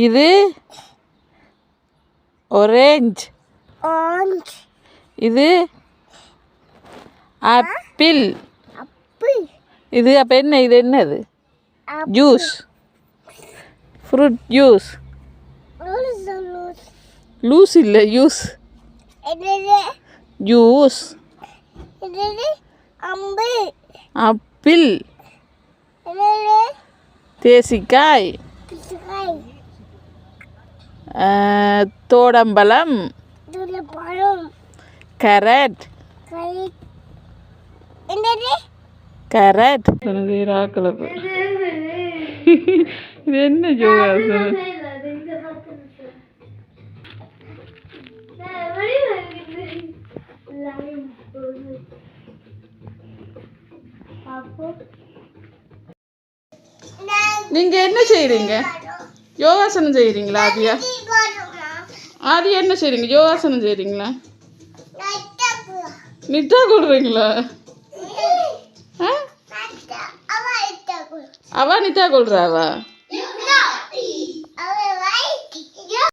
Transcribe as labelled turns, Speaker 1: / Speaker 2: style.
Speaker 1: இது orange. இது apple. இது அப்போ என்ன? இது என்னது? ஜூஸ். Fruit juice. லூஸ் இல்லை, யூஸ். ஜூஸ். ஆப்பிள். தேசிக்காய். தோடம்பழம். கேரட். கேரட். இது என்ன யோகாசனம்? நீங்க என்ன செய்றீங்க? யோகாசனம் செய்றீங்களா? ஆதியா என்ன செய்றீங்க? யோகாசனம் செய்றீங்களா? நித்தா கொள்றீங்களா? அவ நித்தா கொள்றாவா?